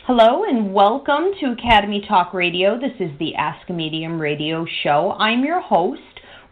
Hello and welcome to Academy Talk Radio. This is the Ask a Medium radio show. I'm your host,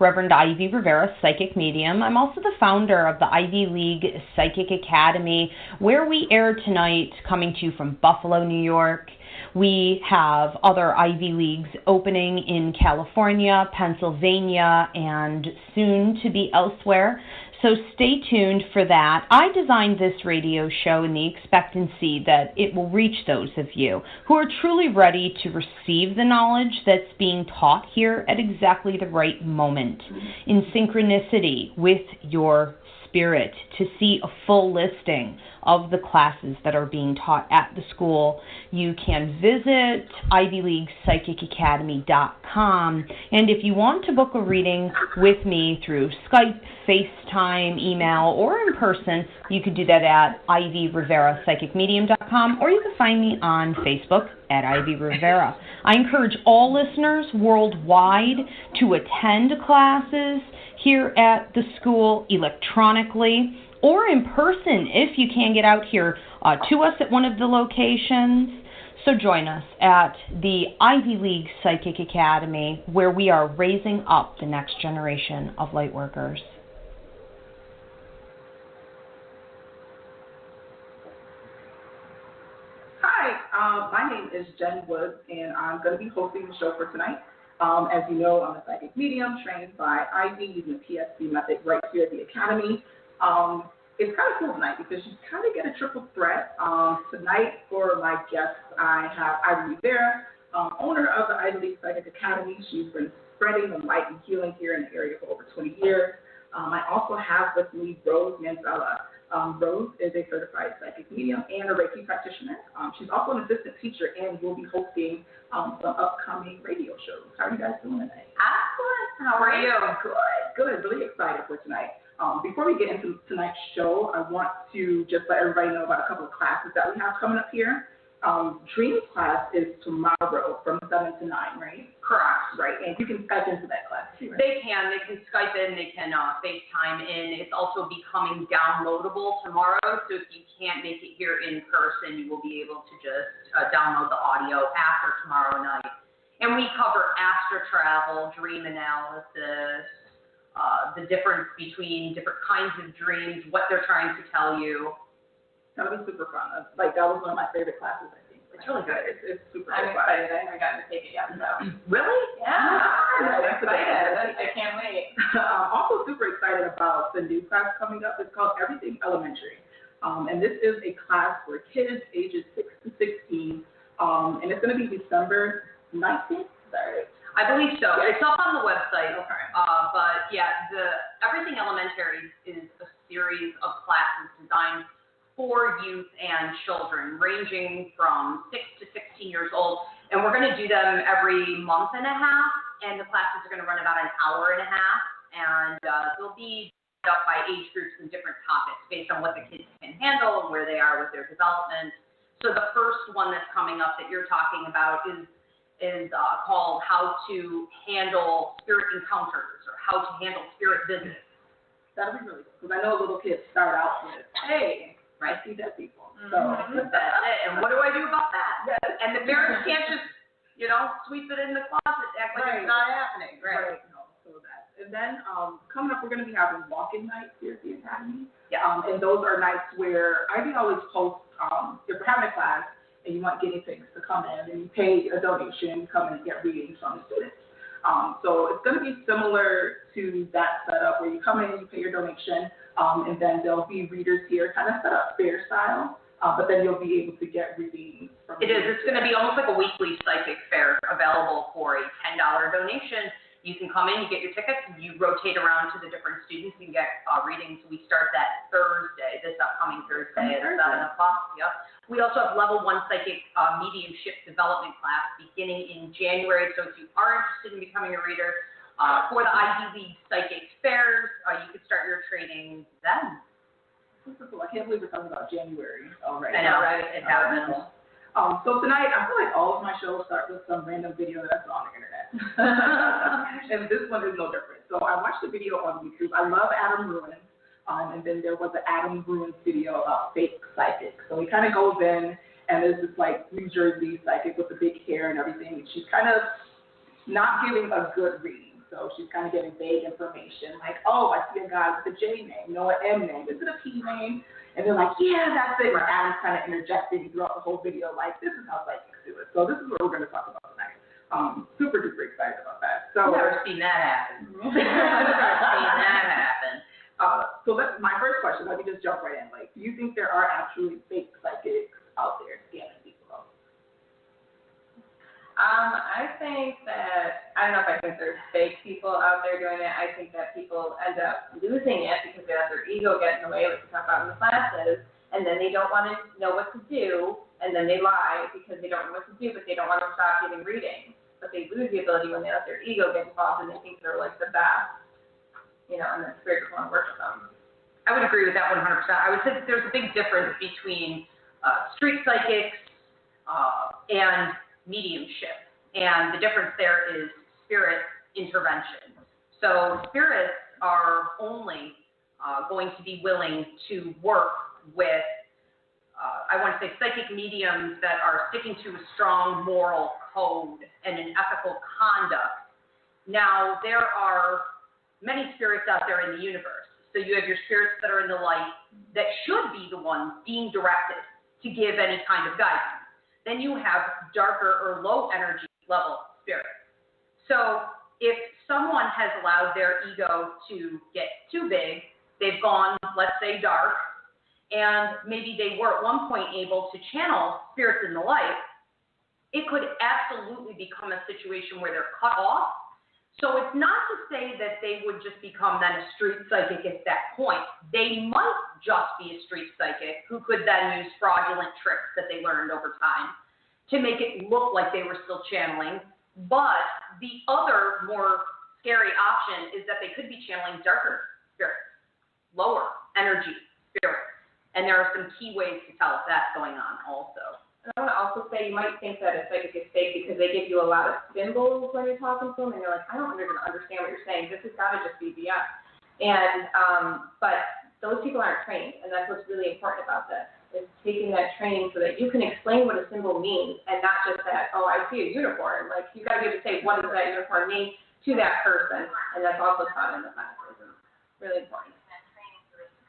Reverend Ivy Rivera, Psychic Medium. I'm also the founder of the Ivy League Psychic Academy, where we air tonight, coming to you from Buffalo, New York. We have other Ivy Leagues opening in California, Pennsylvania, and soon to be elsewhere. So stay tuned for that. I designed this radio show in the expectancy that it will reach those of you who are truly ready to receive the knowledge that's being taught here at exactly the right moment, in synchronicity with your spirit, to see a full listing of the classes that are being taught at the school. You can visit ivyleaguepsychicacademy.com, and if you want to book a reading with me through Skype, FaceTime, email, or in person, you could do that at ivyriverapsychicmedium.com, or you can find me on Facebook at Ivy Rivera. I encourage all listeners worldwide to attend classes here at the school electronically or in person if you can get out here to us at one of the locations. So join us at the Ivy League Psychic Academy, where we are raising up the next generation of light workers. Hi, my name is Jen Woods, and I'm going to be hosting the show for tonight. As you know, I'm a psychic medium trained by Ivy using the PSC method right here at the Academy. It's kind of cool tonight because you kind of get a triple threat. Tonight, for my guests, I have Ivy Rivera, owner of the Ivy League Psychic Academy. She's been spreading the light and healing here in the area for over 20 years. I also have with me Rose Manzella. Rose is a certified psychic medium and a Reiki practitioner. She's also an assistant teacher and will be hosting some upcoming radio shows. How are you guys doing tonight? Excellent. How are you? Good. Really excited for tonight. Before we get into tonight's show, I want to just let everybody know about a couple of classes that we have coming up here. Dream class is tomorrow from 7 to 9, right? Correct. Right, and you can Skype into that class too, right? They can Skype in, they can FaceTime in. It's also becoming downloadable tomorrow, so if you can't make it here in person, you will be able to just download the audio after tomorrow night. And we cover astral travel, dream analysis, the difference between different kinds of dreams, what they're trying to tell you. That'll be super fun. That was one of my favorite classes, I think. It's really good. It's super I'm fun. excited. I haven't gotten to take it yet. So. Really? Yeah. I'm excited. I can't wait. I'm also super excited about the new class coming up. It's called Everything Elementary. And this is a class for kids ages 6 to 16. And it's going to be December 19th. Sorry. I believe so. It's up on the website. Okay. But yeah, the Everything Elementary is a series of classes designed for youth and children, ranging from 6 to 16 years old. And we're going to do them every month and a half, and the classes are going to run about an hour and a half, and they'll be up by age groups and different topics based on what the kids can handle and where they are with their development. So the first one that's coming up that you're talking about is called How to Handle Spirit Encounters, or How to Handle Spirit Visits. That'll be really good, because I know little kids start out with, hey, I see dead people. So that's it. And what do I do about that? Yes. And the parents can't just, sweep it in the closet, act like it's not happening. Right. No, so that. And then coming up, we're going to be having walk-in nights here at the Academy. Yeah. And those are nights where Ivy always posts, if we're having a class and you want guinea pigs to come in and you pay a donation, come in and get readings from the students. So it's going to be similar to that setup where you come in, you pay your donation, and then there'll be readers here, kind of set up fair style, but then you'll be able to get readings from It is. It's going to be almost like a weekly psychic fair available for a $10 donation. You can come in, you get your tickets, and you rotate around to the different students and get readings. We start that Thursday, this upcoming Thursday at 7 o'clock. Yep. We also have level 1 psychic mediumship development class beginning in January. So if you are interested in becoming a reader for the Ivy League Psychic Fairs, you can start your training then. This is cool. I can't believe we're talking about January already. I know, right? It happens. So tonight, I feel like all of my shows start with some random video that I saw on the internet. And this one is no different. So I watched the video on YouTube. I love Adam Ruin. And then there was an Adam Ruin video about fake psychics. So he kind of goes in and there's this like New Jersey psychic with the big hair and everything. And she's kind of not giving a good reading. So she's kind of giving vague information, like, oh, I see a guy with a J name, no, an M name. Is it a P name? And they're like, yeah, that's it. Where Adam's kind of interjecting throughout the whole video, like, this is how psychics do it. So this is what we're going to talk about tonight. Super duper excited about that. So I've never seen that happen. I've never seen that happen. So that's my first question. Let me just jump right in. Like, do you think there are actually fake psychics out there scamming people? I think that, I don't know if I think there's fake people out there doing it. I think that people end up losing it because they let their ego get in the way, like we talk about in the classes, and then they don't want to know what to do, and then they lie because they don't know what to do, but they don't want to stop giving readings. But they lose the ability when they let their ego get involved and they think they're like the best, you know, and the spirit doesn't want to work with them. I would agree with that 100%. I would say that there's a big difference between street psychics and mediumship. And the difference there is spirit intervention. So spirits are only going to be willing to work with, I want to say, psychic mediums that are sticking to a strong moral code and an ethical conduct. Now, there are many spirits out there in the universe. So you have your spirits that are in the light that should be the ones being directed to give any kind of guidance. Then you have darker or low energy level spirits. So if someone has allowed their ego to get too big, they've gone, let's say, dark, and maybe they were at one point able to channel spirits in the light, it could absolutely become a situation where they're cut off. So it's not to say that they would just become then a street psychic at that point. They might just be a street psychic who could then use fraudulent tricks that they learned over time to make it look like they were still channeling. But the other more scary option is that they could be channeling darker spirits, lower energy spirits. And there are some key ways to tell if that's going on also. And I want to also say you might think that a psychic is fake because they give you a lot of symbols when you're talking to them, and you're like, I don't understand what you're saying. This has got to just be BS. And but those people aren't trained, and that's what's really important about this, is taking that training so that you can explain what a symbol means, and not just that, oh, I see a unicorn. Like, you got to be able to say, what does that unicorn mean to that person, and that's also taught in the classes. Really important.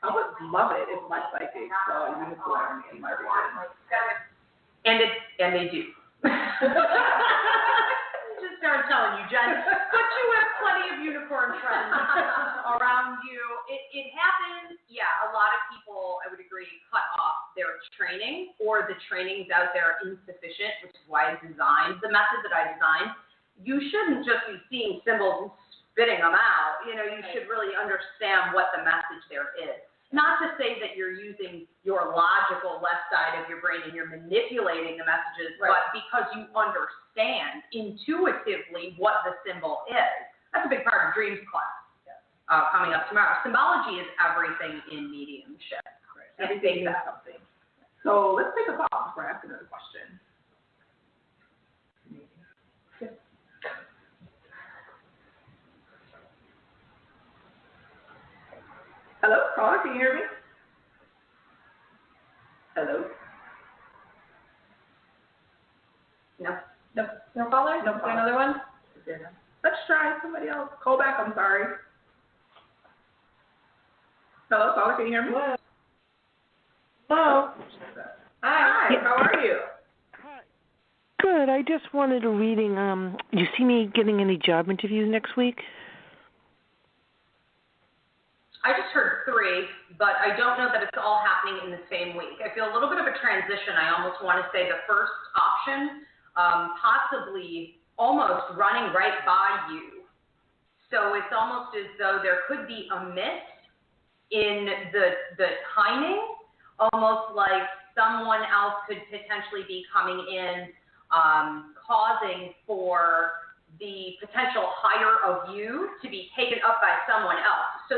I would love it if my psychic saw a unicorn in my reading. And they do. Just started telling you, Jen, but you have plenty of unicorn friends around you. It happens, yeah, a lot of people, I would agree, cut off their training, or the trainings out there are insufficient, which is why I designed the method that I designed. You shouldn't just be seeing symbols and spitting them out. You know, you should really understand what the message there is. Not to say that you're using your logical left side of your brain and you're manipulating the messages, right, but because you understand intuitively what the symbol is. That's a big part of Dreams class coming up tomorrow. Symbology is everything in mediumship. Right. Everything is something. So let's take a pause before I ask another question. Hello, caller, can you hear me? Hello? No caller? No caller. Another one? Let's try somebody else. Call back, I'm sorry. Hello, caller, can you hear me? Hello. Hi, how are you? Good. I just wanted a reading. You see me getting any job interviews next week? I just heard 3, but I don't know that it's all happening in the same week. I feel a little bit of a transition. I almost want to say the first option, possibly almost running right by you. So it's almost as though there could be a miss in the timing, almost like someone else could potentially be coming in, causing for the potential hire of you to be taken up by someone else. So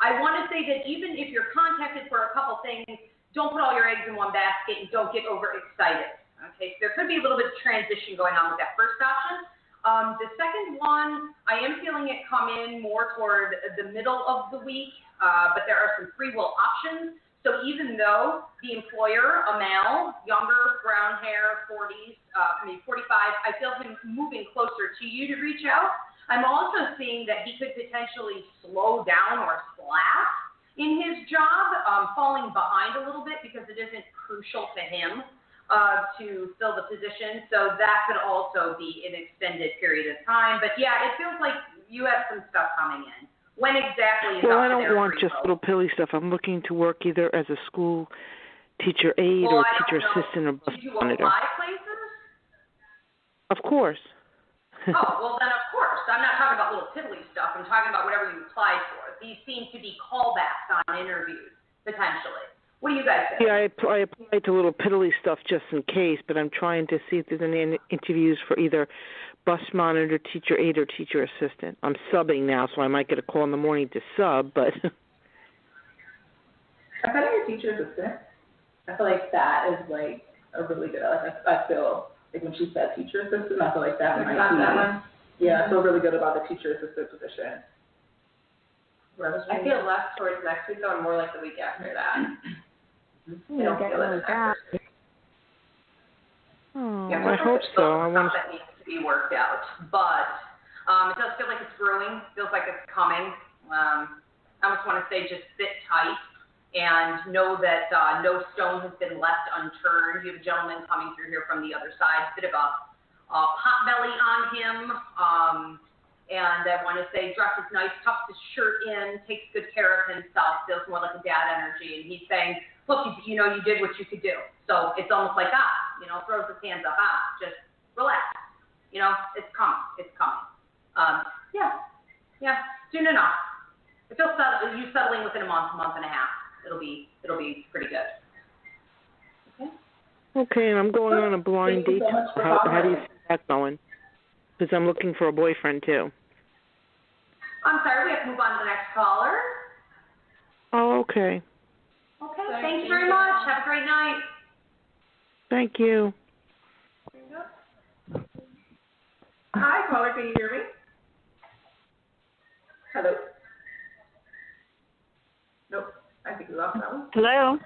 I want to say that even if you're contacted for a couple things, don't put all your eggs in one basket and don't get overexcited. Okay, so there could be a little bit of transition going on with that first option. The second one, I am feeling it come in more toward the middle of the week, but there are some free will options. So even though the employer, a male, younger, brown hair, 40s, maybe 45, I feel him moving closer to you to reach out. I'm also seeing that he could potentially slow down or slack in his job, falling behind a little bit because it isn't crucial to him to fill the position. So that could also be an extended period of time. But yeah, it feels like you have some stuff coming in. When exactly is Well, up I to don't their want free just will. little pilly stuff. I'm looking to work either as a school teacher aide or teacher assistant or bus Did you monitor. apply places? Of course. Oh, well then of course. I'm not talking about little piddly stuff. I'm talking about whatever you applied for. These seem to be callbacks on interviews, potentially. What do you guys think? Yeah, I applied to little piddly stuff just in case, but I'm trying to see if there's any interviews for either bus monitor, teacher aide, or teacher assistant. I'm subbing now, so I might get a call in the morning to sub, but... I feel like a teacher assistant. I feel like that is like a really good, like I feel like when she said teacher assistant, I feel like that might be. That one. Yeah, I feel really good about the teacher assistant position. I feel less towards next week, though, and more like the week after that. I don't feel it at first. Oh, Yeah, I hope so. I want that needs to be worked out, but it does feel like it's brewing. Feels like it's coming. I almost want to say just sit tight and know that no stone has been left unturned. You have a gentleman coming through here from the other side, bit of a pot belly on him, and I want to say dresses nice, tucks his shirt in, takes good care of himself, feels more like a dad energy, and he's saying, look, you know, you did what you could do. So it's almost like, throws his hands up, just relax. You know, it's coming. Yeah, soon enough. I feel you settling within a month and a half. It'll be pretty good. Okay. Okay, and I'm going on a blind date. How do you see that going? Because I'm looking for a boyfriend, too. I'm sorry, we have to move on to the next caller. Oh, okay. Okay, thank you very much. Have a great night. Thank you. Hi, caller, can you hear me? Hello? Nope, I think we lost that one. Hello.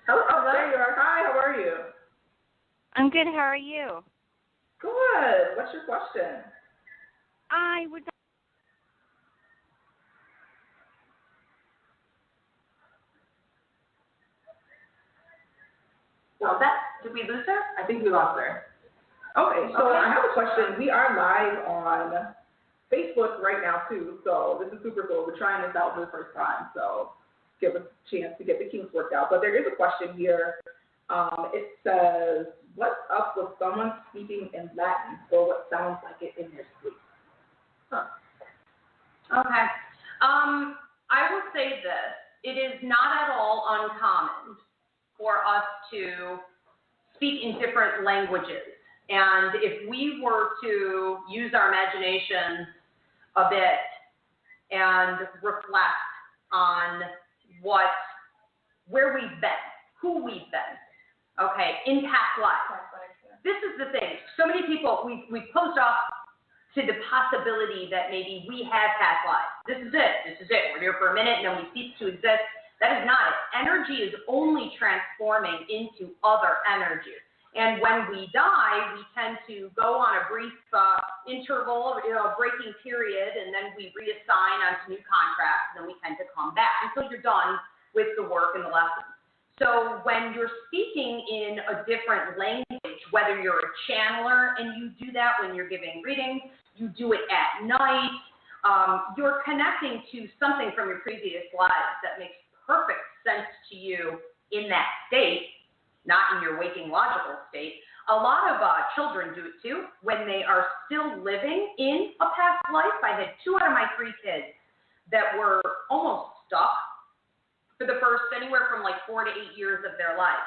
Oh, there you are. Hi, how are you? I'm good. How are you? Good. What's your question? I would. Well, did we lose her? I think we lost her. Okay, so I have a question. We are live on Facebook right now, too, so this is super cool. We're trying this out for the first time, so give us a chance to get the kinks worked out. But there is a question here. It says, what's up with someone speaking in Latin or what sounds like it in their sleep? Huh. Okay. I will say this. It is not at all uncommon for us to speak in different languages. And if we were to use our imagination a bit and reflect on where we've been, who we've been, okay, in past lives. This is the thing. So many people, we closed off to the possibility that maybe we have past lives. This is it. We're here for a minute and then we cease to exist. That is not it. Energy is only transforming into other energies. And when we die, we tend to go on a brief interval, breaking period, and then we reassign onto new contracts, and then we tend to come back until you're done with the work and the lessons. So when you're speaking in a different language, whether you're a channeler and you do that when you're giving readings, you do it at night, you're connecting to something from your previous lives that makes perfect sense to you in that state, not in your waking logical state. A lot of children do it too when they are still living in a past life. I had 2 out of my 3 kids that were almost stuck for the first anywhere from like 4 to 8 years of their life.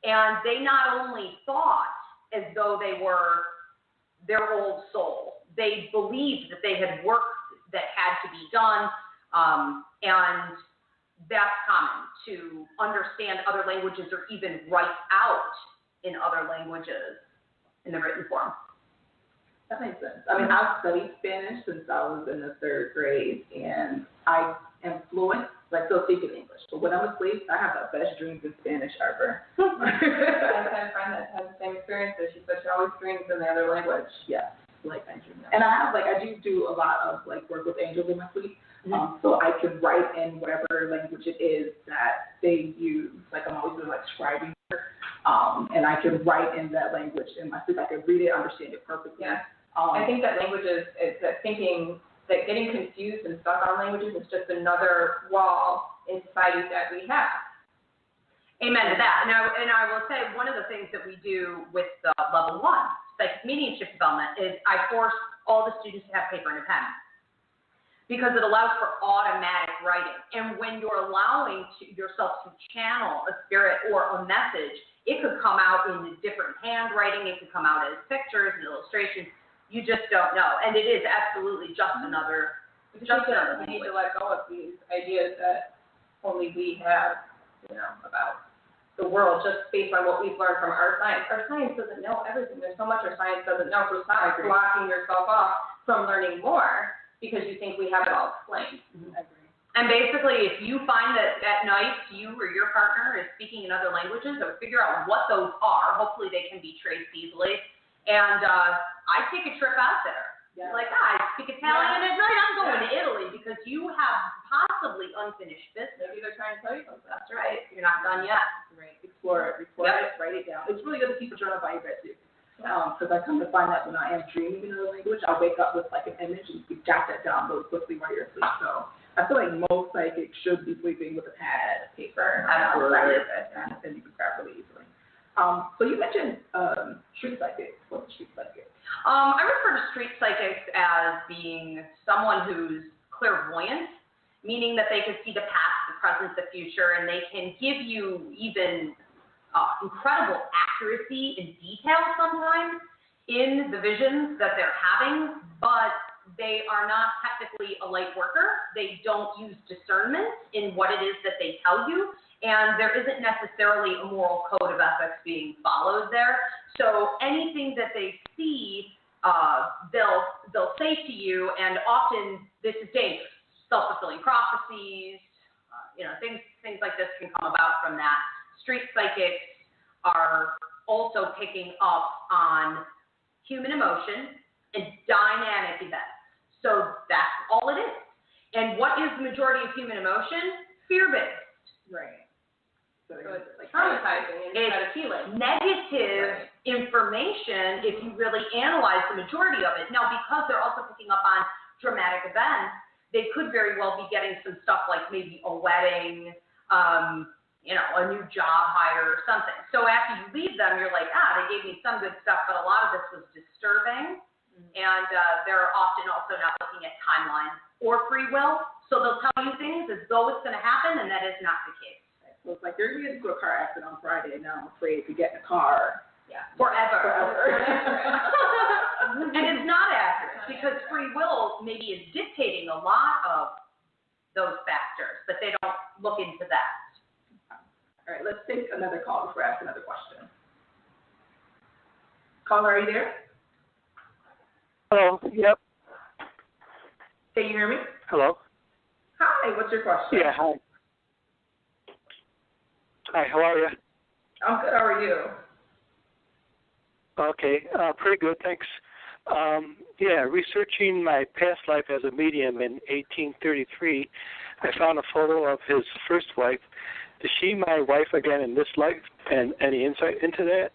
And they not only thought as though they were their old soul, they believed that they had work that had to be done, and that's common to understand other languages or even write out in other languages in the written form. That makes sense. I mean, I've studied Spanish since I was in the 3rd grade, and I am fluent like still speaking English. But when I'm asleep, I have the best dreams in Spanish ever. I have a friend that has the same experience. She said she always dreams in the other language. Yeah. Like I dream. And I do a lot of like work with angels in my sleep. So I can write in whatever language it is that they use. Like I'm always doing like scribing work. And I can write in that language in my sleep. I can read it, understand it perfectly. Yeah. I think that languages, is that thinking, that getting confused and stuck on languages is just another wall in society that we have. Amen to that. And I will say one of the things that we do with level 1, psychic mediumship development, is I force all the students to have paper and a pen, because it allows for automatic writing. And when you're allowing yourself to channel a spirit or a message, it could come out in different handwriting, it could come out as pictures and illustrations. You just don't know. And it is absolutely just another We need to let go of these ideas that only we have, about the world, just based on what we've learned from our science. Our science doesn't know everything. There's so much our science doesn't know. So stop blocking yourself off from learning more because you think we have it all explained. I agree. And basically, if you find that at night you or your partner is speaking in other languages, or figure out what those are, hopefully they can be traced easily. And I take a trip out there. Yeah. Like, I speak Italian at night, I'm going to Italy, because you have possibly unfinished business. Maybe they're trying to tell you something. That's right. You're not done yet. Right. Explore it, write it down. It's really good to keep a journal by your bed, too. Because I come to find that when I am dreaming in another language, I'll wake up with like an image and you can jot that down really quickly while you're asleep. So I feel like most psychics should be sleeping with a pad, paper, and you can grab really easily. So you mentioned street psychics. What's a street psychic? I refer to street psychics as being someone who's clairvoyant, meaning that they can see the past, the present, the future, and they can give you even incredible accuracy and detail sometimes in the visions that they're having, but they are not technically a light worker. They don't use discernment in what it is that they tell you, and there isn't necessarily a moral code of ethics being followed there. So anything that they see, they'll say to you, and often this is dangerous. Self-fulfilling prophecies, things like this can come about from that. Street psychics are also picking up on human emotion and dynamic events. So that's all it is. And what is the majority of human emotion? Fear-based. Right. So it's like traumatizing instead of healing. Negative information if you really analyze the majority of it. Now, because they're also picking up on dramatic events, they could very well be getting some stuff like maybe a wedding, a new job hire or something. So after you leave them, you're like, they gave me some good stuff, but a lot of this was disturbing. And they're often also not looking at timelines or free will. So they'll tell you things as though it's going to happen, and that is not the case. So it's like you're going to get into a car accident on Friday, and now I'm afraid to get in a car. Yeah. Forever. And it's not accurate because free will maybe is dictating a lot of those factors, but they don't look into that. All right, let's take another call before I ask another question. Caller, are you there? Hello, yep. Can you hear me? Hello. Hi, what's your question? Yeah, hi. Hi, how are you? I'm good, how are you? Okay, pretty good, thanks. Researching my past life as a medium in 1833, I found a photo of his first wife. Is she my wife again in this life? And any insight into that?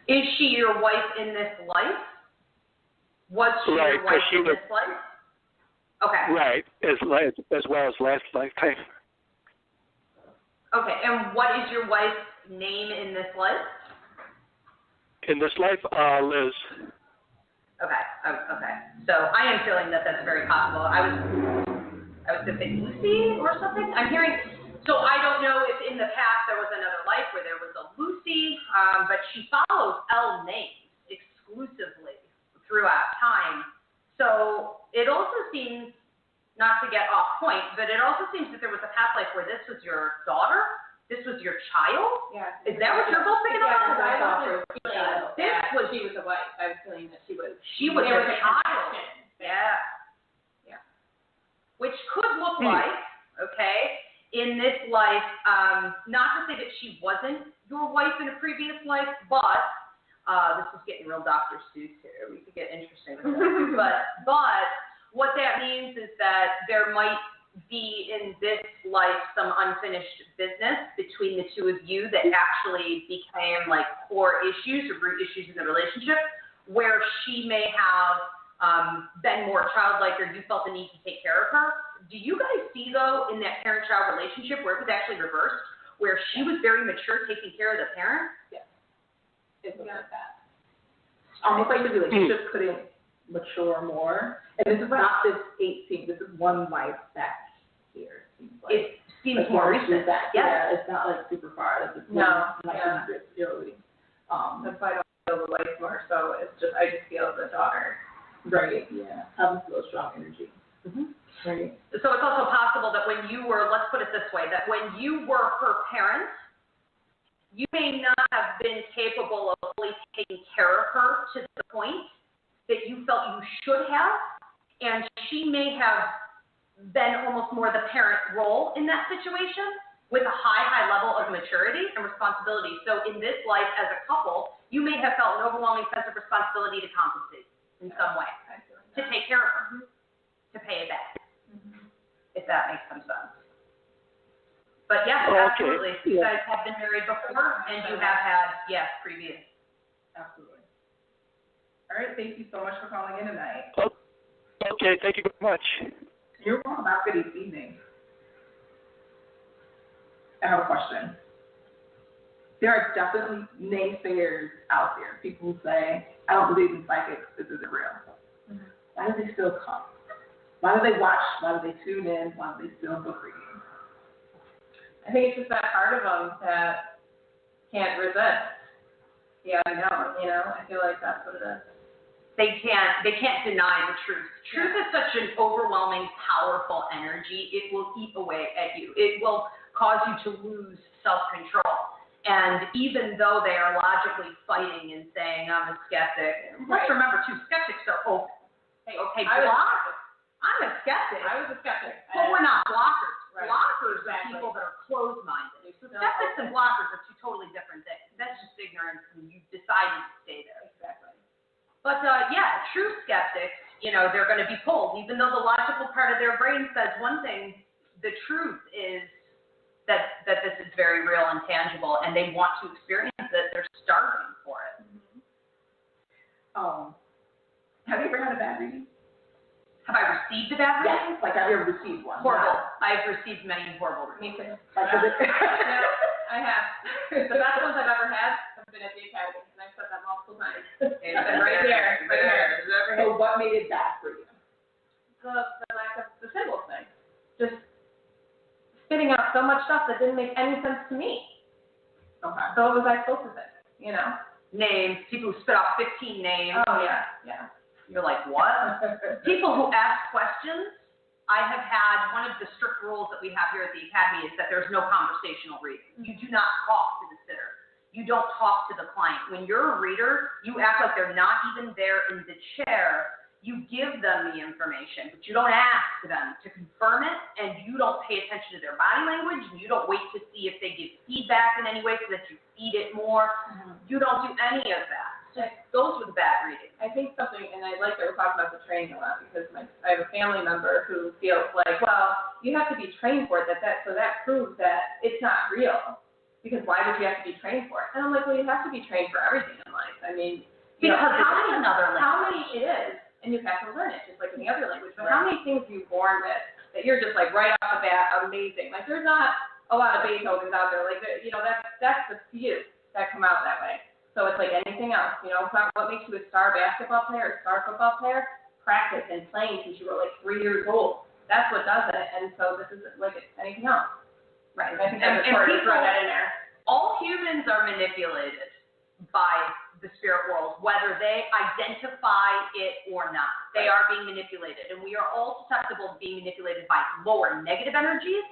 Is she your wife in this life? Was she your wife in this life? Okay. Right, as well as last lifetime. Okay, and what is your wife's name in this life? In this life, Liz. Okay. So I am feeling that that's very possible. I was going to say Lucy or something. I'm hearing. So I don't know if in the past there was another life where there was a Lucy, but she follows L names exclusively throughout time. So it also seems, not to get off point, but it also seems that there was a past life where this was your daughter, this was your child. Yeah. Is that what you're both picking up on? She was a wife. I was feeling that she was. She was a child. Yeah. not to say that she wasn't your wife in a previous life, but this is getting real Dr. Seuss here. We could get interesting with that. But what that means is that there might be in this life some unfinished business between the two of you that actually became like core issues or root issues in the relationship, where she may have been more childlike or you felt the need to take care of her. Do you guys see, though, in that parent-child relationship where it was actually reversed, where she was very mature taking care of the parent? Yes. It's like that. Almost like the relationship couldn't mature more. And this is not this 18. This is one life back here. It seems more recent. Yes. Yeah, it's not like super far. It's just No. Like Yeah. really. That's why I don't feel the wife more. So it's just I just feel the daughter. Right. Yeah. Having a strong energy. Mm-hmm. Right. So it's also possible that when you were, let's put it this way, that when you were her parent, you may not have been capable of fully taking care of her to the point that you felt you should have, and she may have been almost more the parent role in that situation with a high level of maturity and responsibility. So in this life as a couple, you may have felt an overwhelming sense of responsibility to compensate in some way, to take care of her, to pay it back, if that makes some sense. But yeah, absolutely. You guys have been married before, and you have had, yes, previous. Absolutely. All right, thank you so much for calling in tonight. Okay, thank you very much. You're welcome. Have a good evening. I have a question. There are definitely naysayers out there. People who say, I don't believe in psychics, this isn't real. Mm-hmm. Why do they still come? Why do they watch? Why do they tune in? Why do they still book readings? I think it's just that part of them that can't resist. Yeah, I know. I feel like that's what it is. They can't deny the truth. Truth is such an overwhelming, powerful energy. It will eat away at you. It will cause you to lose self-control. And even though they are logically fighting and saying, I'm a skeptic, let's remember, too, skeptics are open. Okay, blockers. I'm a skeptic. I was a skeptic. But we're not blockers. Right. Blockers are people that are closed-minded. So skeptics and blockers are two totally different things. That's just ignorance, and you decided to stay there. Exactly. But, yeah, true skeptics, they're going to be pulled. Even though the logical part of their brain says one thing, the truth is that this is very real and tangible, and they want to experience it. They're starving for it. Mm-hmm. Have you ever had a bad reading? Have I received a bad reading? Yes. Like, have you ever received one? Horrible. Yeah. I've received many horrible readings. Me too. Like, Yeah, I have. The best ones I've ever had have been at the academy, and I've said that multiple times. It's been right there. So what made it bad for you? The lack of the symbols thing. Just spitting out so much stuff that didn't make any sense to me. Okay. So what was I supposed to think? Names. People who spit off 15 names. Oh, yeah. You're like, what? People who ask questions. I have had one of the strict rules that we have here at the Academy is that there's no conversational reading. You do not talk to the sitter. You don't talk to the client. When you're a reader, you act like they're not even there in the chair. You give them the information, but you don't ask them to confirm it, and you don't pay attention to their body language, and you don't wait to see if they give feedback in any way so that you feed it more. Mm-hmm. You don't do any of that. So those were the bad readings. I think something, and I like that we're talking about the training a lot, because I have a family member who feels like, well, you have to be trained for it, so that proves that it's not real, because why would you have to be trained for it? And I'm like, well, you have to be trained for everything in life. I mean, how many it is, and you have to learn it, just like any other language. But how many things are you born with that you're just like right off the bat amazing? Like there's not a lot of Beethovens out there. Like that's the few that come out that way. So it's like anything else. What makes you a star basketball player, a star football player? Practice and playing since you were like 3 years old. That's what does it. And so this is like anything else. Right. I think that's important to throw that in there. All humans are manipulated by the spirit world, whether they identify it or not. They are being manipulated, and we are all susceptible to being manipulated by lower negative energies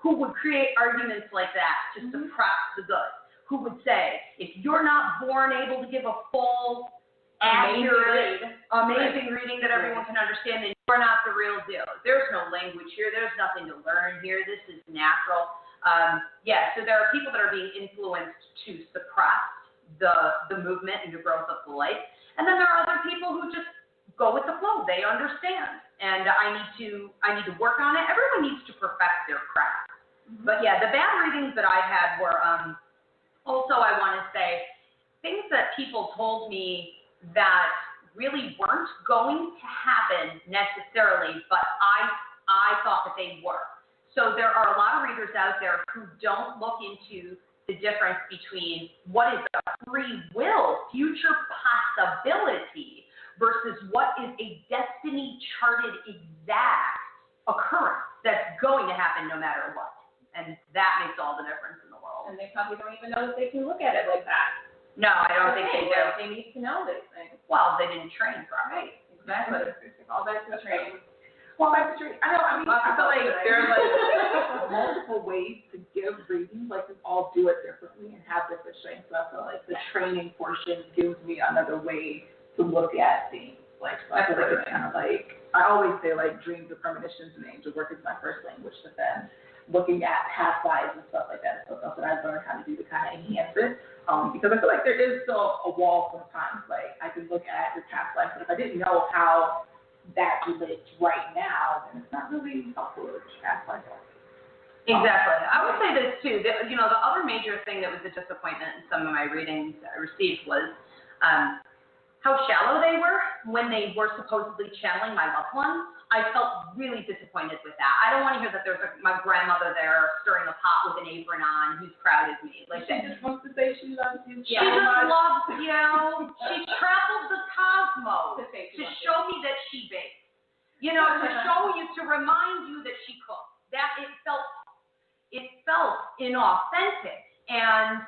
who would create arguments like that to suppress the good, who would say, if you're not born able to give a full, accurate, amazing reading that everyone can understand, then you're not the real deal. There's no language here. There's nothing to learn here. This is natural. So there are people that are being influenced to suppress the movement and the growth of the light. And then there are other people who just go with the flow. They understand. And I need to work on it. Everyone needs to perfect their craft. But yeah, the bad readings that I had were also, I want to say, things that people told me that really weren't going to happen necessarily, but I thought that they were. So there are a lot of readers out there who don't look into the difference between what is a free will, future possibility, versus what is a destiny charted exact occurrence that's going to happen no matter what. And that makes all the difference in the world. And they probably don't even know that they can look at it like that. No, I don't think they do. They need to know these things. Well, they didn't train properly. Exactly. All back to the training. Well, back to training. I feel like there's multiple ways to give readings. Like we all do it differently and have different strengths. So I feel like the training portion gives me another way to look at things. Like, so I feel like it's kind of like, I always say like dreams are premonitions and angel work is my first language, but then looking at past lives and stuff like that is something I've learned how to do to kind of enhance it. Because I feel like there is still a wall sometimes. Like I can look at your past life, but if I didn't know how that relates right now, then it's not really helpful to look at your past life. Exactly. I would say this too. The other major thing that was a disappointment in some of my readings I received was how shallow they were when they were supposedly channeling my loved ones. I felt really disappointed with that. I don't want to hear that there's my grandmother there stirring a pot with an apron on who's proud of me. Like she just wants to say she loves you. She just loves you. She traveled the cosmos to show me that she baked. To show you, to remind you that she cooked. That it felt inauthentic. And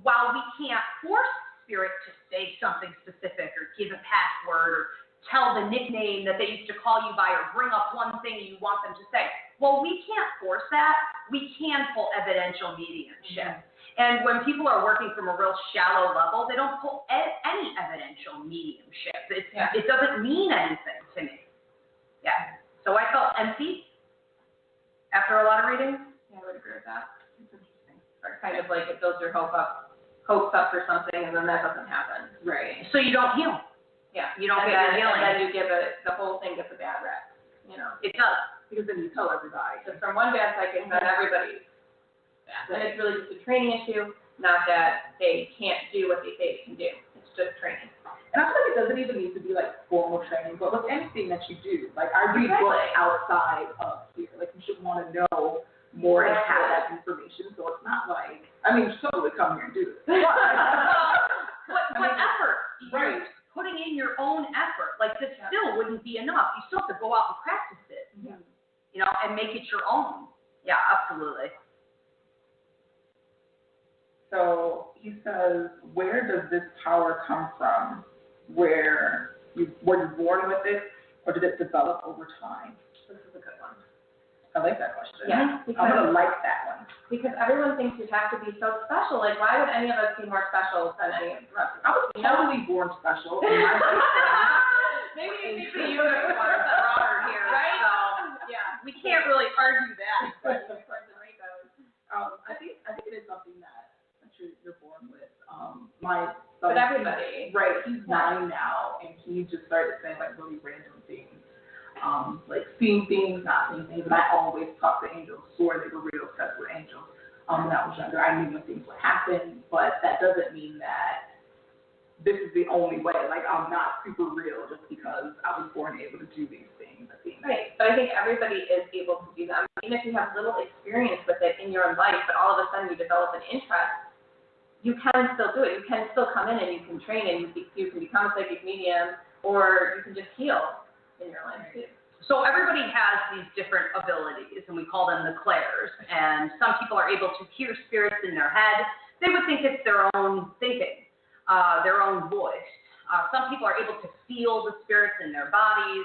while we can't force spirit to say something specific or give a password or tell the nickname that they used to call you by or bring up one thing you want them to say. Well, we can't force that. We can pull evidential mediumship. And when people are working from a real shallow level, they don't pull any evidential mediumship. It doesn't mean anything to me. Yeah. So I felt empty after a lot of readings. Yeah, I would agree with that. It's interesting. Or kind of like it builds your hopes up for something, and then that doesn't happen. Right. So you don't heal. Yeah. You don't get your healing. And then you give it, the whole thing gets a bad rep. It does. Because then you tell everybody. So from one bad psychic, then everybody's bad. And it's really just a training issue, not that they can't do what they say they can do. It's just training. And I feel like it doesn't even need to be like formal training, but with anything that you do. Like I read books outside of here. Like you should want to know more and have that information. So it's not like, you should totally come here and do this. But effort. Right. Putting in your own effort. Like this still wouldn't be enough. You still have to go out and practice it. Yeah. And make it your own. Yeah, absolutely. So he says, where does this power come from? Were you born with it, or did it develop over time? This is a good one. I like that question. Yeah, I'm going to like that one. Because everyone thinks you have to be so special. Like, why would any of us be more special than any of the rest? I was totally born special. In my Maybe the unicorn is broader here, right? So, yeah, we can't really argue that. I think it is something that you're born with. My son, but everybody. Right, he's 9 now, and he just started saying like really random things. Like seeing things, not seeing things, and I always talked to angels, swore they were real, obsessed with angels. When I was younger, I knew when things would happen, but that doesn't mean that this is the only way. Like I'm not super real just because I was born able to do these things. Right, but I think everybody is able to do them. Even if you have little experience with it in your life, but all of a sudden you develop an interest, you can still do it. You can still come in and you can train and you can become a psychic medium, or you can just heal in your life too. So everybody has these different abilities, and we call them the clairs. And some people are able to hear spirits in their head. They would think it's their own thinking, their own voice. Some people are able to feel the spirits in their bodies.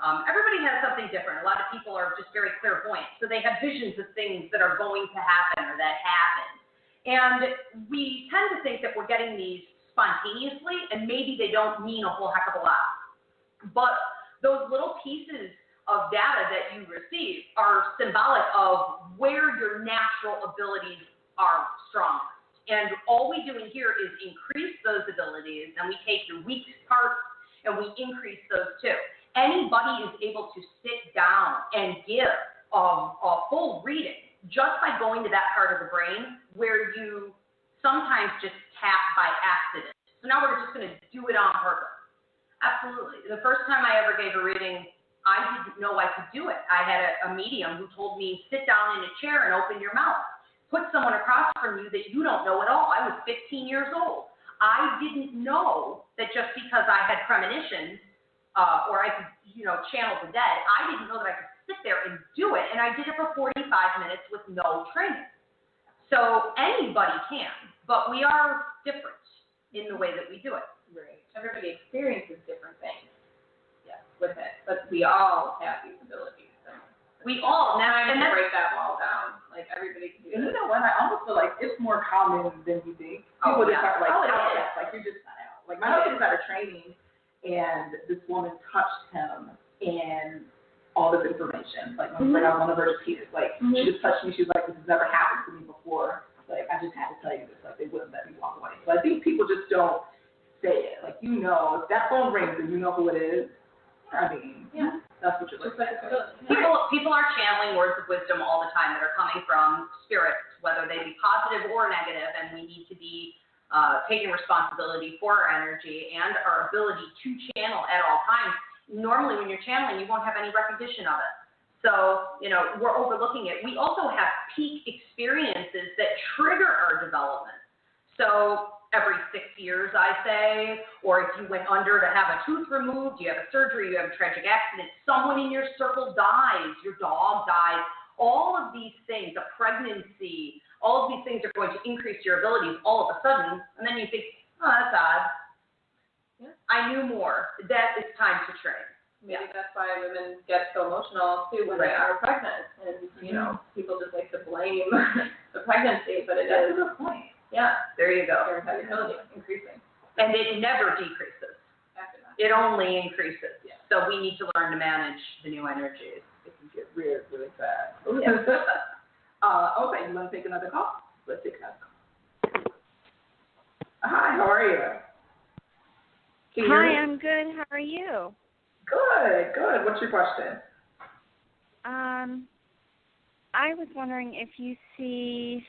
Everybody has something different. A lot of people are just very clairvoyant, so they have visions of things that are going to happen or that happen. And we tend to think that we're getting these spontaneously, and maybe they don't mean a whole heck of a lot. But those little pieces of data that you receive are symbolic of where your natural abilities are strongest. And all we do in here is increase those abilities, and we take your weak parts and we increase those too. Anybody is able to sit down and give a full reading just by going to that part of the brain where you sometimes just tap by accident. So now we're just going to do it on purpose. Absolutely. The first time I ever gave a reading, I didn't know I could do it. I had a medium who told me, sit down in a chair and open your mouth. Put someone across from you that you don't know at all. I was 15 years old. I didn't know that just because I had premonitions or I could, channel the dead, I didn't know that I could sit there and do it. And I did it for 45 minutes with no training. So anybody can, but we are different in the way that we do it. Right. Everybody experiences different things. Yes, with it. But we all have these abilities. So we all now and to break that wall down. Like everybody can do it. And you know what? I almost feel like it's more common than you think. People just are like, like you're just not out. Like my husband was at a training, and this woman touched him, and all this information. Like when I was one of her kids, like she just touched me. She was like, this has never happened to me before. Like I just had to tell you this. Like they wouldn't let me walk away. So I think people just don't say it. Like if that phone rings and you know who it is. I mean, that's what you're looking at. People are channeling words of wisdom all the time that are coming from spirits, whether they be positive or negative, and we need to be taking responsibility for our energy and our ability to channel at all times. Normally, when you're channeling, you won't have any recognition of it. So, we're overlooking it. We also have peak experiences that trigger our development. So every 6 years, I say, or if you went under to have a tooth removed, you have a surgery, you have a tragic accident, someone in your circle dies, your dog dies, all of these things, a pregnancy, all of these things are going to increase your abilities all of a sudden, and then you think, oh, that's odd. Yeah. I knew more. That is time to train. Maybe that's why women get so emotional, too, when they are pregnant. And, people just like to blame the pregnancy, but it is a good point. Yeah. There you go. Your ability increasing. And it never decreases. After that. It only increases. Yeah. So we need to learn to manage the new energies. It can get really, really fast. Okay, you want to take another call? Let's take another call. Hi, how are you? Hi, I'm good. How are you? Good. What's your question? I was wondering if you see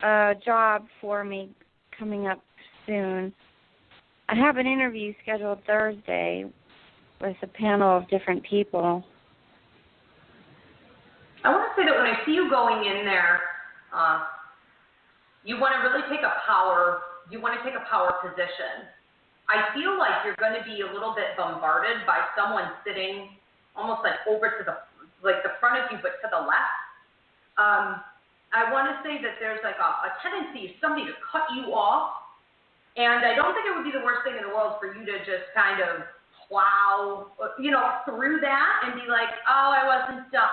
a job for me coming up soon. I have an interview scheduled Thursday with a panel of different people. I want to say that when I see you going in there, you want to really take a power position. I feel like you're going to be a little bit bombarded by someone sitting almost like over to the front of you, but to the left. I want to say that there's like a tendency of somebody to cut you off, and I don't think it would be the worst thing in the world for you to just kind of plow, through that and be like, oh, I wasn't done,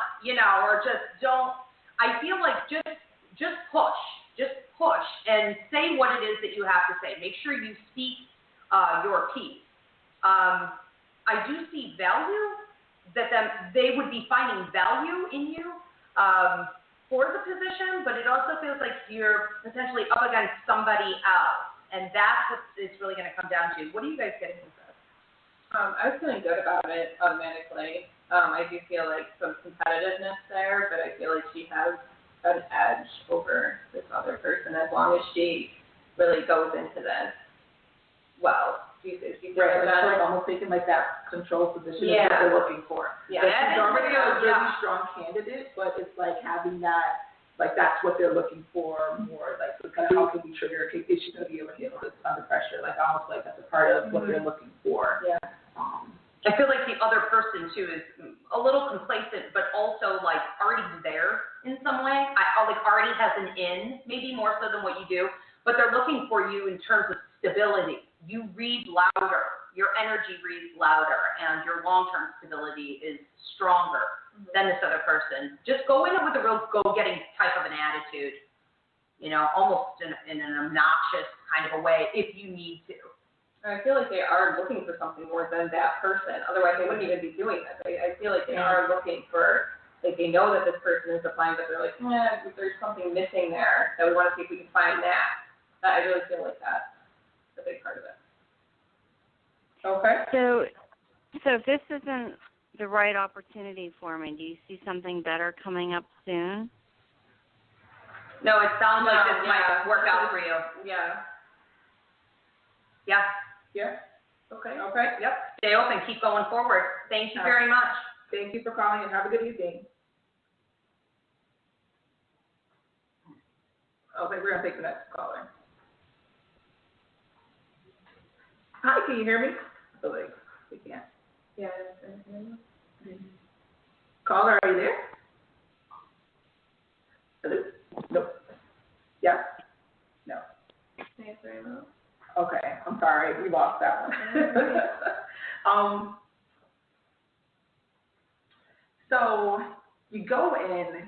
or just don't. I feel like just push and say what it is that you have to say. Make sure you speak your piece. I do see value that they would be finding value in you. For the position, but it also feels like you're potentially up against somebody else, and that's what it's really going to come down to. What are you guys getting with this? I was feeling good about it automatically. I do feel like some competitiveness there, but I feel like she has an edge over this other person as long as she really goes into this well. Right, like almost taking like that control position is what they're looking for. Yeah, she's already a really strong candidate, but it's like having that, like that's what they're looking for more. Like, so kind of how can we trigger? Is she going to be able to handle this under pressure? Like almost like that's a part of what they're looking for. Yeah. I feel like the other person too is a little complacent, but also like already there in some way. Like already has an in, maybe more so than what you do. But they're looking for you in terms of stability. You read louder, your energy reads louder, and your long-term stability is stronger than this other person. Just go in it with a real go-getting type of an attitude, almost in an obnoxious kind of a way if you need to. I feel like they are looking for something more than that person. Otherwise, they wouldn't even be doing this. I feel like they are looking for, like, they know that this person is applying, but they're like, there's something missing there that we want to see if we can find that. I really feel like that's a big part of it. Okay. So if this isn't the right opportunity for me, do you see something better coming up soon? No, it sounds like this might work out for you. Yeah. Yeah. Yeah. Okay. Yep. Stay open. Keep going forward. Thank you very much. Thank you for calling and have a good evening. Okay, we're going to take the next caller. Hi, can you hear me? I feel like we can't. Yeah. Caller, are you there? Hello? Nope. Yeah? No. Okay, I'm sorry, we lost that one. So you go in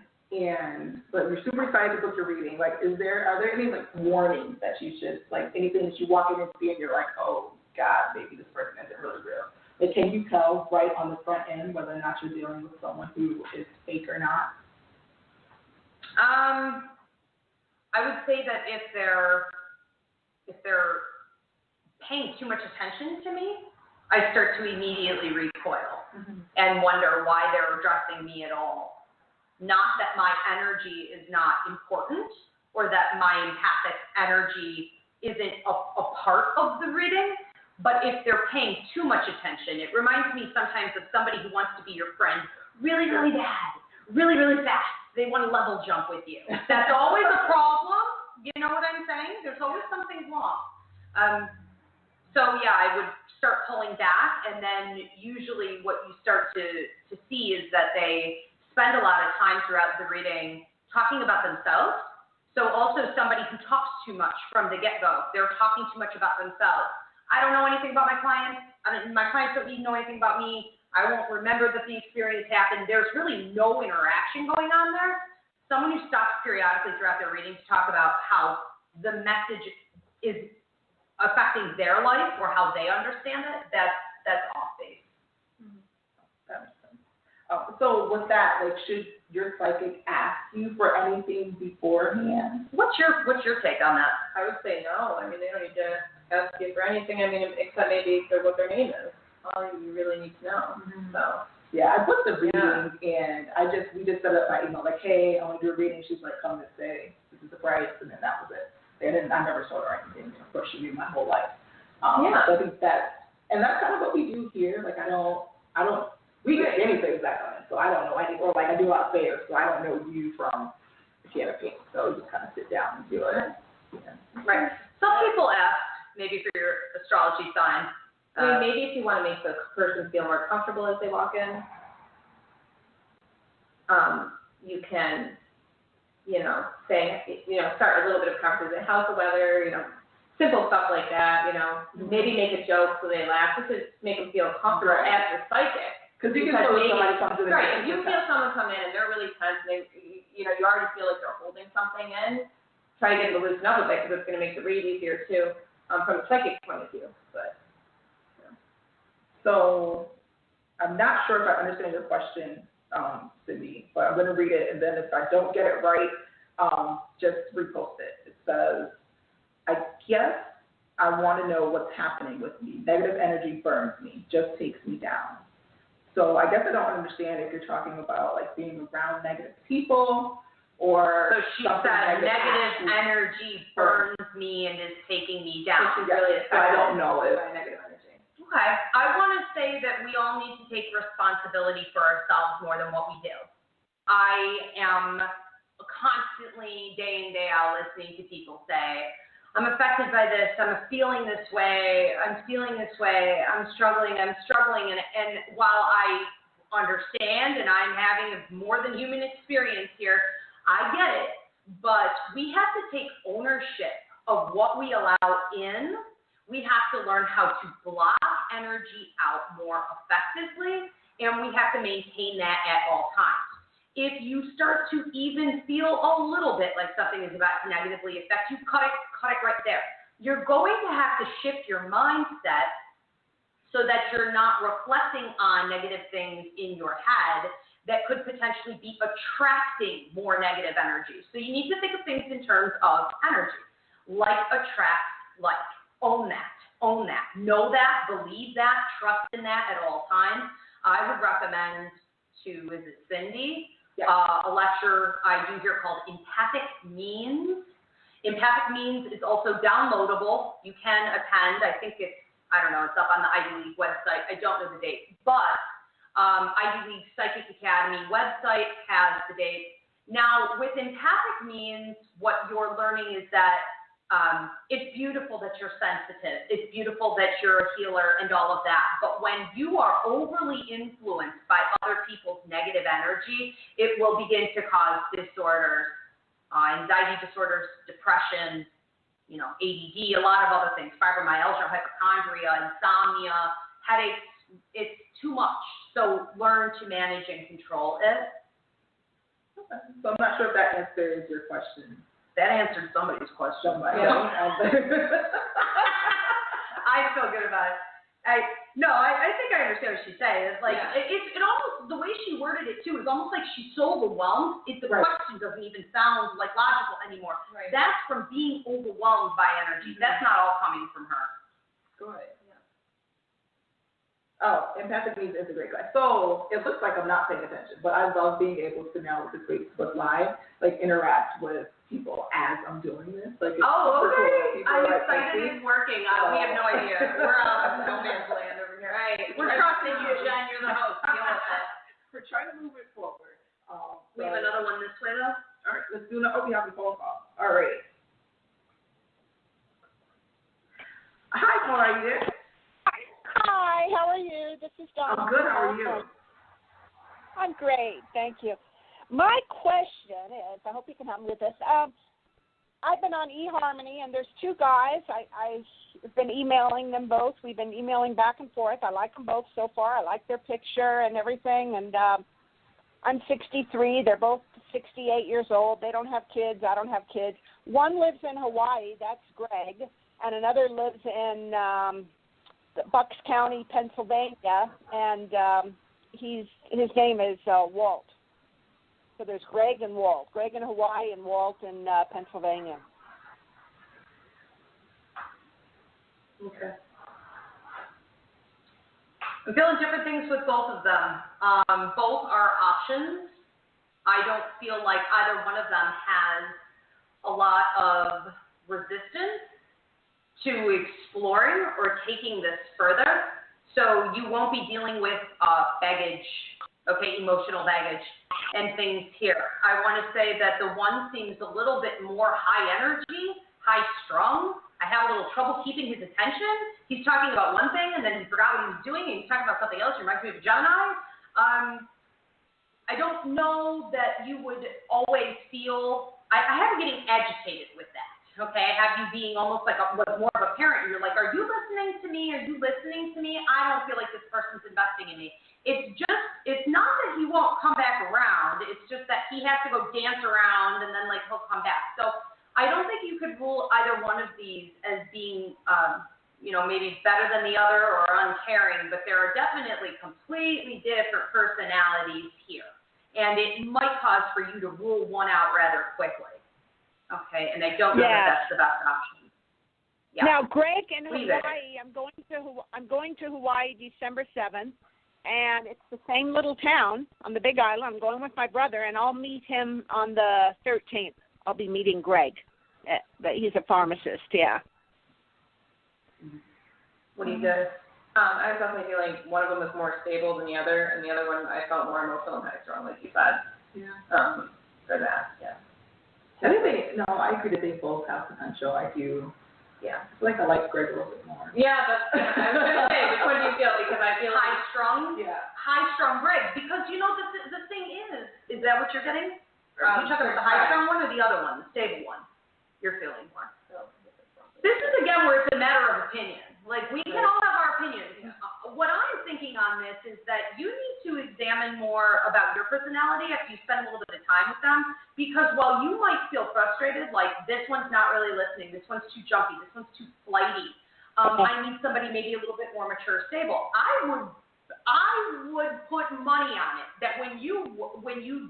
but you're super excited to book your reading. Like, are there any like warnings that you should, like anything that you walk in and see and you're like, oh God, maybe this person isn't really real? Like, can you tell right on the front end whether or not you're dealing with someone who is fake or not? I would say that if they're paying too much attention to me, I start to immediately recoil and wonder why they're addressing me at all. Not that my energy is not important or that my empathic energy isn't a part of the reading, but if they're paying too much attention, it reminds me sometimes of somebody who wants to be your friend really, really bad, really, really fast. They want to level jump with you. That's always a problem. You know what I'm saying? There's always something wrong. So yeah, I would start pulling back, and then usually what you start to see is that they spend a lot of time throughout the reading talking about themselves. So also somebody who talks too much from the get-go. They're talking too much about themselves. I don't know anything about my clients. My clients don't need to know anything about me. I won't remember that the experience happened. There's really no interaction going on there. Someone who stops periodically throughout their reading to talk about how the message is affecting their life or how they understand it, that's off base. That makes sense. So with that, like, should your psychic ask you for anything beforehand? What's your take on that? I would say no. I mean, they don't need to ask you for anything. I mean, except maybe for what their name is. All you really need to know. So. Yeah, I booked the reading, and we just set up my email, like, hey, I want to do a reading. She's like, come this day. This is the price, and then that was it. And then I never sold her anything. Of course, she knew my whole life. So I think that's kind of what we do here. Like, we get anything back on it, so I don't know anything. Or like, I do a lot of fairs, so I don't know you from the can of paint. So we just kind of sit down and do it. Yeah. Right. Some people ask, maybe for your astrology sign. I mean, maybe if you want to make the person feel more comfortable as they walk in, you can, say, start a little bit of conversation. How's the weather? Simple stuff like that. Maybe make a joke so they laugh, just to make them feel comfortable as the psychic. Because you can feel somebody comes in. Right. If you feel someone come in and they're really tense, and you already feel like they're holding something in, try to get them to loosen up a bit because it's going to make the read easier too, from a psychic point of view. But. So I'm not sure if I understand your question, Cindy, but I'm going to read it, and then if I don't get it right, just repost it. It says, I guess I want to know what's happening with me. Negative energy burns me, just takes me down. So I guess I don't understand if you're talking about like being around negative people or. So she said negative energy burns me and is taking me down. So I don't know if. Negative energy. Okay. I want to say that we all need to take responsibility for ourselves more than what we do. I am constantly, day in, day out, listening to people say, I'm affected by this, I'm feeling this way, I'm feeling this way, I'm struggling. And while I understand and I'm having a more than human experience here, I get it. But we have to take ownership of what we allow in. We have to learn how to block energy out more effectively, and we have to maintain that at all times. If you start to even feel a little bit like something is about to negatively affect you, cut it right there. you're going to have to shift your mindset so that you're not reflecting on negative things in your head that could potentially be attracting more negative energy. So you need to think of things in terms of energy. Like attracts like. Own that. Own that. Know that. Believe that. Trust in that at all times. I would recommend to, is it Cindy? Yeah. A lecture I do here called Empathic Means. Empathic Means is also downloadable. You can attend. I think it's, I don't know, it's up on the Ivy League website. I don't know the date. But Ivy League Psychic Academy website has the date. Now, with Empathic Means, what you're learning is that it's beautiful that you're sensitive. It's beautiful that you're a healer and all of that. But when you are overly influenced by other people's negative energy, it will begin to cause disorders, anxiety disorders, depression, ADD, a lot of other things, fibromyalgia, hypochondria, insomnia, headaches. It's too much. So learn to manage and control it. Okay. So I'm not sure if that answers your question. That answered somebody's question. Yeah. I feel good about it. I think I understand what she's saying. It's like, it almost, the way she worded it too, is almost like she's so overwhelmed, the question doesn't even sound like logical anymore. Right. That's from being overwhelmed by energy. That's not all coming from her. Good. Oh, Empathic Means is a great guy. So it looks like I'm not paying attention, but I love being able to now with the Facebook Live, interact with people as I'm doing this. Okay. I'm excited it's working. We have no idea. We're out of no man's land over here. Right. We're trusting you, Jen. You're the host. We're trying to move it forward. We have another one this way, though. All right, let's do another. We have a phone call. All right. Hi, Paul, are you there? Hi, how are you? This is Donna. I'm good. How are you? I'm great, thank you. My question is, I hope you can help me with this. I've been on eHarmony, and there's two guys. I've been emailing them both. We've been emailing back and forth. I like them both so far. I like their picture and everything. And I'm 63. They're both 68 years old. They don't have kids. I don't have kids. One lives in Hawaii. That's Greg. And another lives in Bucks County, Pennsylvania. And his name is Walt. So there's Greg and Walt. Greg in Hawaii and Walt in Pennsylvania. Okay. I'm feeling different things with both of them. Both are options. I don't feel like either one of them has a lot of resistance to exploring or taking this further. So you won't be dealing with baggage, emotional baggage and things here. I want to say that the one seems a little bit more high energy, high strung. I have a little trouble keeping his attention. He's talking about one thing and then he forgot what he was doing and he's talking about something else. He reminds me of a Gemini. I don't know that you would always feel, I have you getting agitated with that. Okay, I have you being almost like more of a parent. You're like, are you listening to me? Are you listening to me? I don't feel like this person's investing in me. It's not that he won't come back around. It's just that he has to go dance around and then he'll come back. So I don't think you could rule either one of these as being, maybe better than the other or uncaring, but there are definitely completely different personalities here. And it might cause for you to rule one out rather quickly. Okay, and I don't know if that's the best option. Yeah. Now, Greg in Hawaii, I'm going to Hawaii December 7th, and it's the same little town on the Big Island. I'm going with my brother, and I'll meet him on the 13th. I'll be meeting Greg. He's a pharmacist, yeah. What do you do? I was definitely feeling one of them was more stable than the other, and the other one I felt more emotional and kind of strong, like you said. Yeah. For that, yeah. I agree that they both have potential. I do. Yeah. I like Greg a little bit more. Yeah, I was going to say, which one do you feel? Because I feel high strung. Yeah. High strung Greg. Because the thing is that what you're getting? Are you talking about the high strung one or the other one, the stable one? You're feeling more. This is again where it's a matter of opinion. We can all have our opinions. What I'm thinking on this is that you need to to examine more about your personality after you spend a little bit of time with them, because while you might feel frustrated, like this one's not really listening, this one's too jumpy, this one's too flighty, I need somebody maybe a little bit more mature, stable. I would put money on it that when you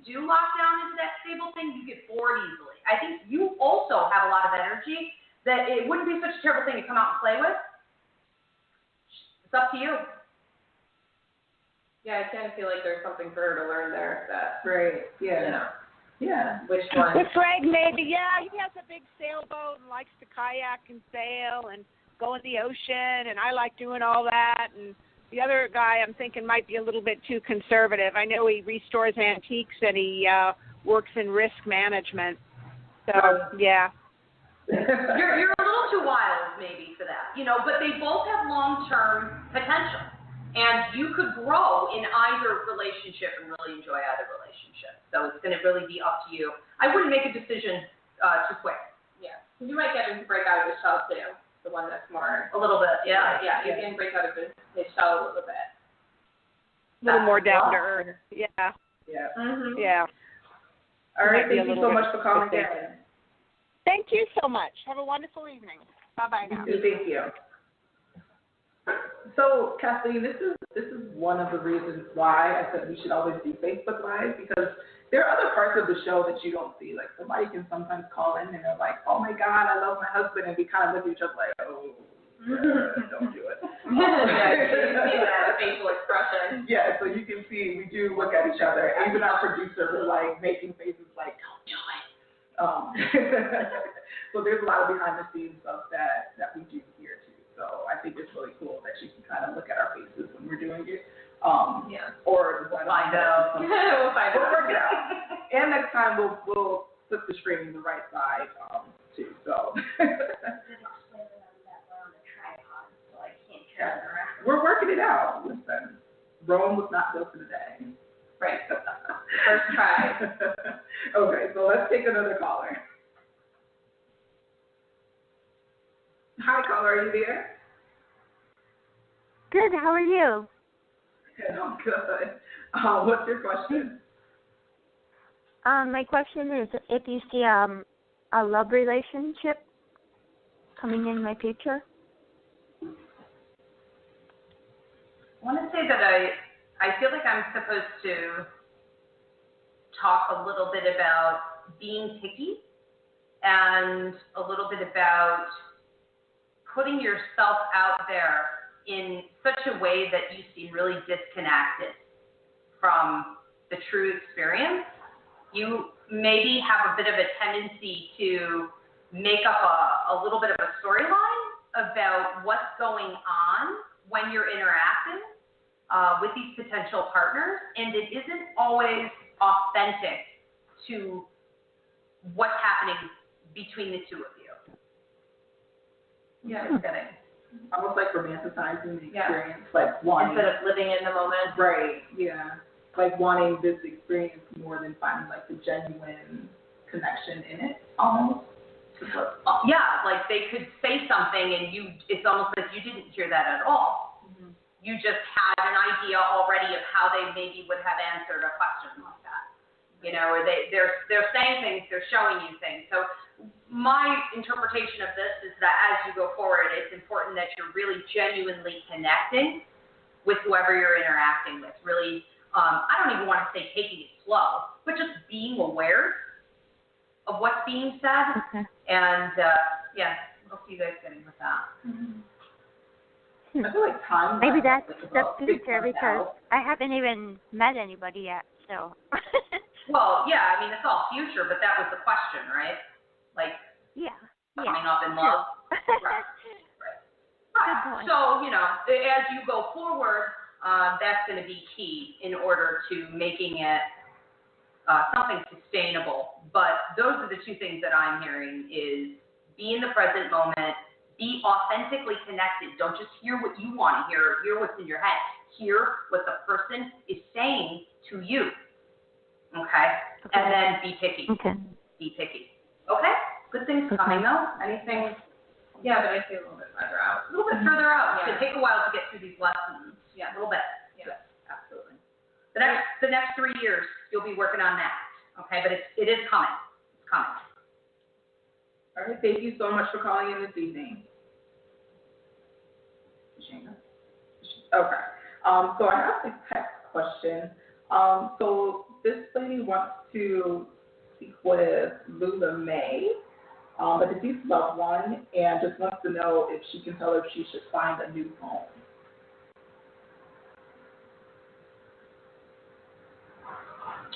do lock down into that stable thing, you get bored easily. I think you also have a lot of energy that it wouldn't be such a terrible thing to come out and play with. It's up to you. Yeah, I kind of feel like there's something for her to learn there. That Right. Yeah. You know. Yeah. Which one? With Greg, maybe. Yeah, he has a big sailboat and likes to kayak and sail and go in the ocean, and I like doing all that. And the other guy I'm thinking might be a little bit too conservative. I know he restores antiques and he works in risk management. So, yeah. You're a little too wild maybe for that, but they both have long-term potential. And you could grow in either relationship and really enjoy either relationship. So it's going to really be up to you. I wouldn't make a decision too quick. Yeah. You might get him to break out of his shell, too. The one that's more... A little bit, yeah. Yeah, you can break out of his shell a little bit. A little more down to earth. Yeah. Yeah. Mm-hmm. Yeah. All right. Thank you so much for calling in. Thank you so much. Have a wonderful evening. Bye-bye now. Thank you. So, Kathleen, this is one of the reasons why I said we should always do Facebook Live, because there are other parts of the show that you don't see. Like, somebody can sometimes call in and they're like, oh my God, I love my husband, and we kind of look at each other like, oh, don't do it. Yeah, you see that facial expression. Yeah, so you can see we do look at each other. Even our producer was like making faces like, don't do it. So there's a lot of behind the scenes stuff that we do here too. So I think it's really cool that you can kind of look at our faces when we're doing it. Yeah. Or find out. We'll find out. We'll work it out. And next time we'll put the screen the right side too. So. We're working it out. Listen, Rome was not built in a day. Right. First try. Okay, so let's take another caller. Hi, caller, are you there? Good. How are you? I'm good. What's your question? My question is if you see a love relationship coming in my future. I want to say that I feel like I'm supposed to talk a little bit about being picky and a little bit about putting yourself out there in such a way that you seem really disconnected from the true experience. You maybe have a bit of a tendency to make up a little bit of a storyline about what's going on when you're interacting with these potential partners, and it isn't always authentic to what's happening between the two of you. Yeah, Just kidding. almost like romanticizing the experience, like wanting. Instead of living in the moment. Right, yeah. Like wanting this experience more than finding like the genuine connection in it, almost. Yeah, like they could say something and it's almost like you didn't hear that at all. Mm-hmm. You just had an idea already of how they maybe would have answered a question like that. Or they're saying things, they're showing you things. So my interpretation of this is that as you go forward, it's important that you're really genuinely connecting with whoever you're interacting with. Really, I don't even want to say taking it slow, but just being aware of what's being said. Okay. And, we'll see you guys getting with that. Mm-hmm. I feel like time. Maybe that's the future because I haven't even met anybody yet, so. Well, yeah, I mean, it's all future, but that was the question, right? Like, coming up in love. Right. Good point. So, as you go forward, that's going to be key in order to making it something sustainable. But those are the two things that I'm hearing is be in the present moment, be authentically connected. Don't just hear what you want to hear what's in your head. Hear what the person is saying to you. Okay? And then be picky. Okay. Be picky. Okay? Good things coming though. Anything? Yeah, but I see a little bit further out. A little bit further out. It could take a while to get through these lessons. Yeah, a little bit. Yeah. Absolutely. The next 3 years, you'll be working on that. Okay, but it is coming. It's coming. All right, thank you so much for calling in this evening. Okay. So I have a text question. So this lady wants to speak with Lula May, a deceased loved one, and just wants to know if she can tell her if she should find a new home.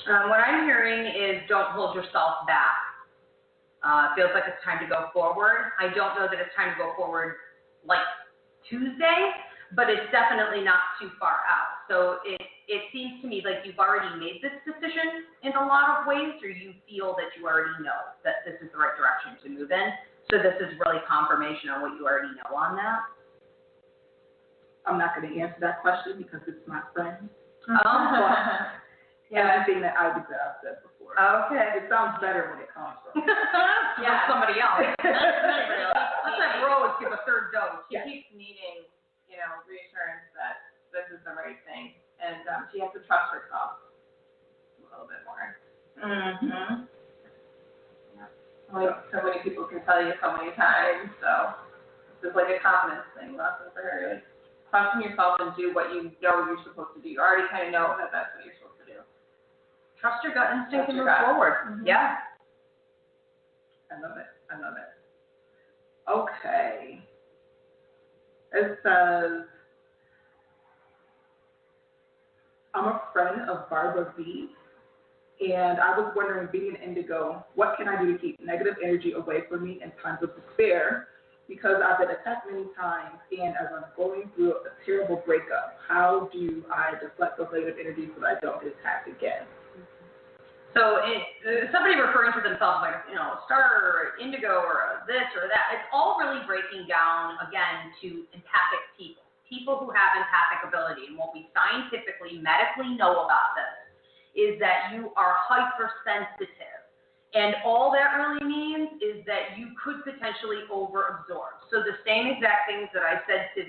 What I'm hearing is don't hold yourself back. Feels like it's time to go forward. I don't know that it's time to go forward like Tuesday, but it's definitely not too far out. So it seems to me like you've already made this decision in a lot of ways, or you feel that you already know that this is the right direction to move in. So this is really confirmation on what you already know on that. I'm not going to answer that question because it's my friend. Yeah. Everything that I've said before. Okay. It sounds better when it comes from somebody else. Let's have Rose give a third dose. She keeps needing, reassurance that this is the right thing, and she has to trust herself a little bit more. Mm-hmm. Yeah. Like so many people can tell you so many times, so it's just like a confidence thing lesson for her. Like, trust in yourself and do what you know you're supposed to do. You already kind of know that that's what you're supposed to do. Trust your gut instinct and move gut. forward. Mm-hmm. Yeah. I love it. Okay. It says, I'm a friend of Barbara B, and I was wondering, being an indigo, what can I do to keep negative energy away from me in times of despair? Because I've been attacked many times, and as I'm going through a terrible breakup, how do I deflect those negative energies so that I don't get attacked again? So somebody referring to themselves like, star or indigo or this or that, it's all really breaking down, again, to empathic people who have empathic ability. And what we scientifically, medically know about this is that you are hypersensitive. And all that really means is that you could potentially overabsorb. So the same exact things that I said to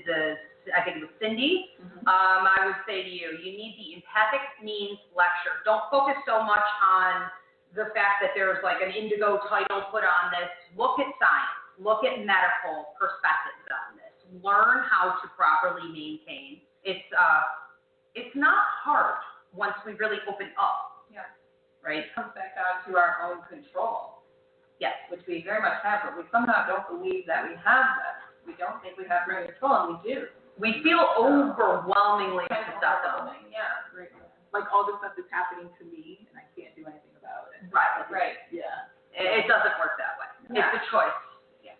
I think it was Cindy, I would say to you, you need the empathic means lecture. Don't focus so much on the fact that there's like an indigo title put on this. Look at science. Look at medical perspectives on this. Learn how to properly maintain. It's not hard once we really open up. Yeah. Right? It comes back down to our own control. Yes. Which we very much have, but we somehow don't believe that we have that. We don't think we have control, and we do. We feel overwhelmingly susceptible. Yeah. Like all this stuff is happening to me, and I can't do anything about it. Right. Yeah. It doesn't work that way. Yeah. It's a choice. Yeah.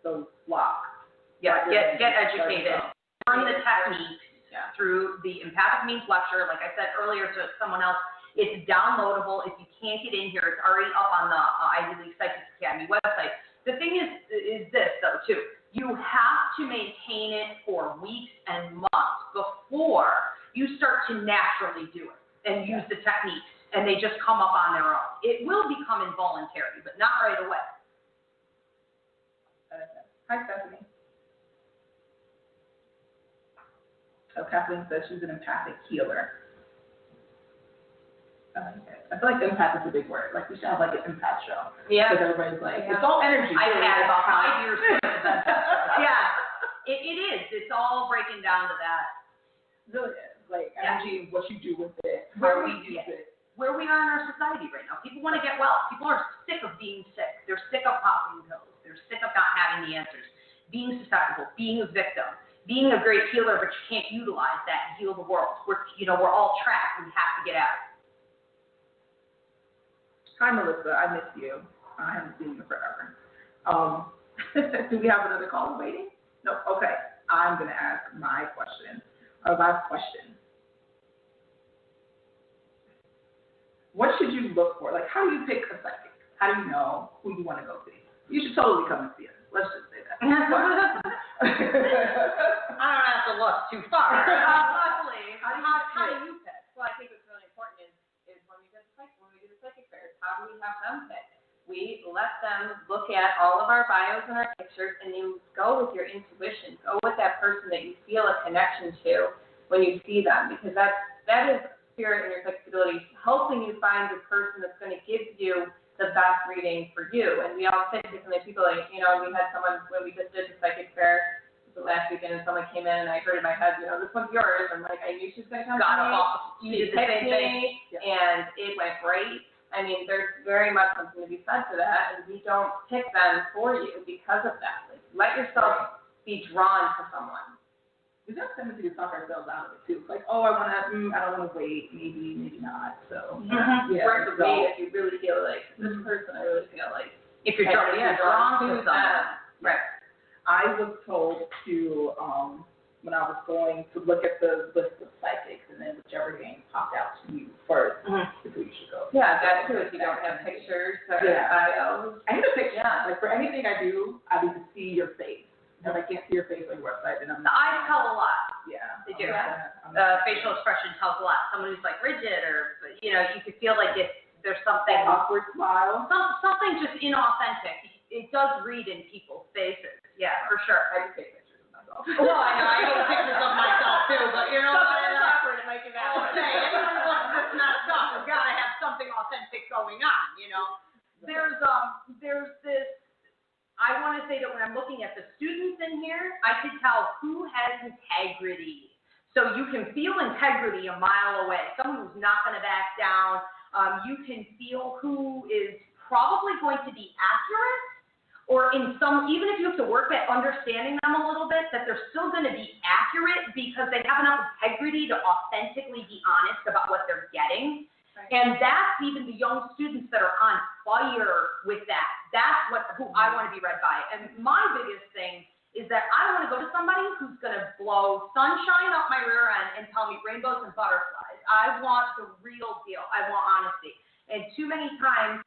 So block. Yeah. Get educated. Learn the techniques through the empathic means lecture. Like I said earlier to someone else, it's downloadable. If you can't get in here, it's already up on the Ivy League Psychic Academy website. The thing is this though too. You have to maintain it for weeks and months before you start to naturally do it and use the techniques, and they just come up on their own. It will become involuntary, but not right away. Hi, Stephanie. So Kathleen says she's an empathic healer. I feel like empath is a big word. Like we should have like an empath show. Yeah. Because everybody's like, it's all energy. I've had about 5 years worth of empath shows. Yeah. It is. It's all breaking down to that. Really is. Like energy, what you do with it, how we use it. Where we are in our society right now. People want to get well. People are sick of being sick. They're sick of popping pills. They're sick of not having the answers. Being susceptible, being a victim, being a great healer, but you can't utilize that and heal the world. We're all trapped. We have to get out. Hi, Melissa. I miss you. I haven't seen you forever. Do we have another call waiting? No. Okay. I'm going to ask my question, our last question. What should you look for? Like, how do you pick a psychic? How do you know who you want to go see? You should totally come and see us. Let's just say that. I don't have to look too far. Luckily, how do you pick? Well, I think what's really important is when we do the psychic fairs, how do we have them pick? We let them look at all of our bios and our pictures, and you go with your intuition. Go with that person that you feel a connection to when you see them, because that is spirit and your psychic ability, helping you find the person that's going to give you the best reading for you. And we all say differently. People like, we had someone when we just did the psychic fair last weekend, and someone came in and I heard in my head, this one's yours. I'm like, I knew she was going to come to me. She picked me, and it went great. I mean, there's very much something to be said to that, and we don't pick them for you because of that. Like, let yourself be drawn to someone. We have a tendency to talk ourselves out of it too. It's like, I don't want to wait, maybe not. So Worth the wait if you really feel like this person. I really feel like if you're drawn to someone, right. I was told to, when I was going to look at the list of psychics, and then whichever name popped out to you first is who you should go. Yeah, that too. If you don't have pictures or bios. I need a picture. Like for anything I do, I need to see your face. If I can't see your face on your website, then I'm not. The eyes tell a lot. Yeah. They do. Facial expression tells a lot. Someone who's like rigid, or you could feel like there's something awkward smile. Something just inauthentic. It does read in people's faces. Yeah, for sure. I just take pictures of myself. Well, I know. I take pictures of myself too, but you know what? Awkward. It might be that way. Anyone who wants this messed up has got to have something authentic going on. There's this. I want to say that when I'm looking at the students in here, I could tell who has integrity. So you can feel integrity a mile away. Someone who's not going to back down. You can feel who is probably going to be accurate, or even if you have to work at understanding them a little bit, that they're still going to be accurate because they have enough integrity to authentically be honest about what they're getting. And that's even the young students that are on fire with that. That's who I want to be read by. And my biggest thing is that I want to go to somebody who's going to blow sunshine up my rear end and tell me rainbows and butterflies. I want the real deal. I want honesty. And too many times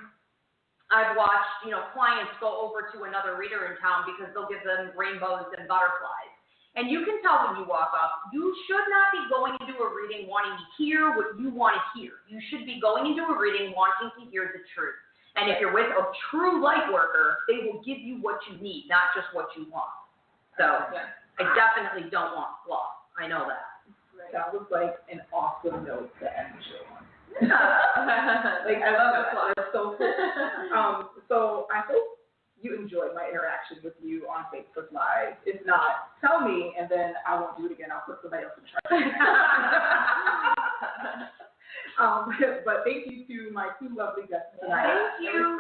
I've watched, clients go over to another reader in town because they'll give them rainbows and butterflies. And you can tell when you walk up, you should not be going into a reading wanting to hear what you want to hear. You should be going into a reading wanting to hear the truth. And if you're with a true light worker, they will give you what you need, not just what you want. So I definitely don't want fluff. I know that. That was like an awesome note to end the show on. I love it. It's so cool. So I hope you enjoyed my interaction with you on Facebook Live. If not, tell me, and then I won't do it again. I'll put somebody else in charge. But thank you to my two lovely guests tonight. Thank you.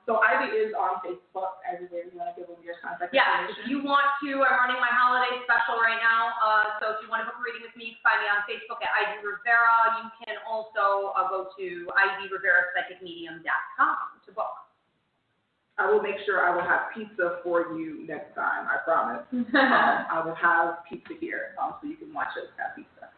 So Ivy is on Facebook everywhere. You want to give them your contact information? If you want to, I'm running my holiday special right now. So if you want to book a reading with me, you can find me on Facebook at Ivy Rivera. You can also go to IvyRiveraPsychicMedium.com to book. I will make sure I will have pizza for you next time, I promise. I will have pizza here, so you can watch us have pizza.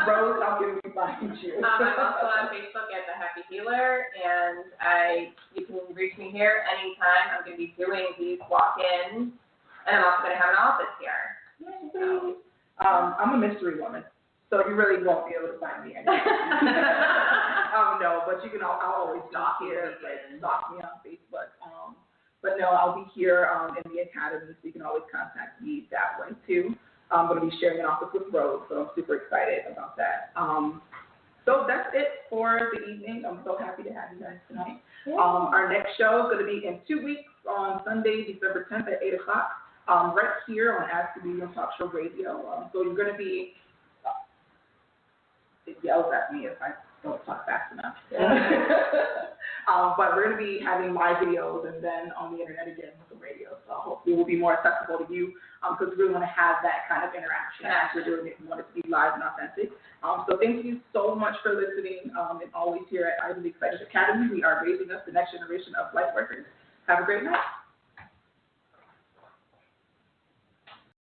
Rose, how can we find you? I'm also on Facebook at The Happy Healer, and you can reach me here anytime. I'm going to be doing these walk-ins, and I'm also going to have an office here. So, I'm a mystery woman, so you really won't be able to find me anywhere. No, but you can. I'll always stalk here, stalk me on Facebook. But no, I'll be here in the academy, so you can always contact me that way too. I'm going to be sharing an office with Rose, so I'm super excited about that. So that's it for the evening. I'm so happy to have you guys tonight. Our next show is going to be in 2 weeks on Sunday, December 10th at 8 o'clock, right here on Ask the Medium Talk Show Radio. So you're going to be, it yells at me if I don't talk fast enough. But we're going to be having live videos and then on the internet again with the radio. So hopefully it will be more accessible to you because we really want to have that kind of interaction as we're doing it. We want it to be live and authentic. So thank you so much for listening. And always here at Ivy League Psychic Academy, we are raising up the next generation of light workers. Have a great night.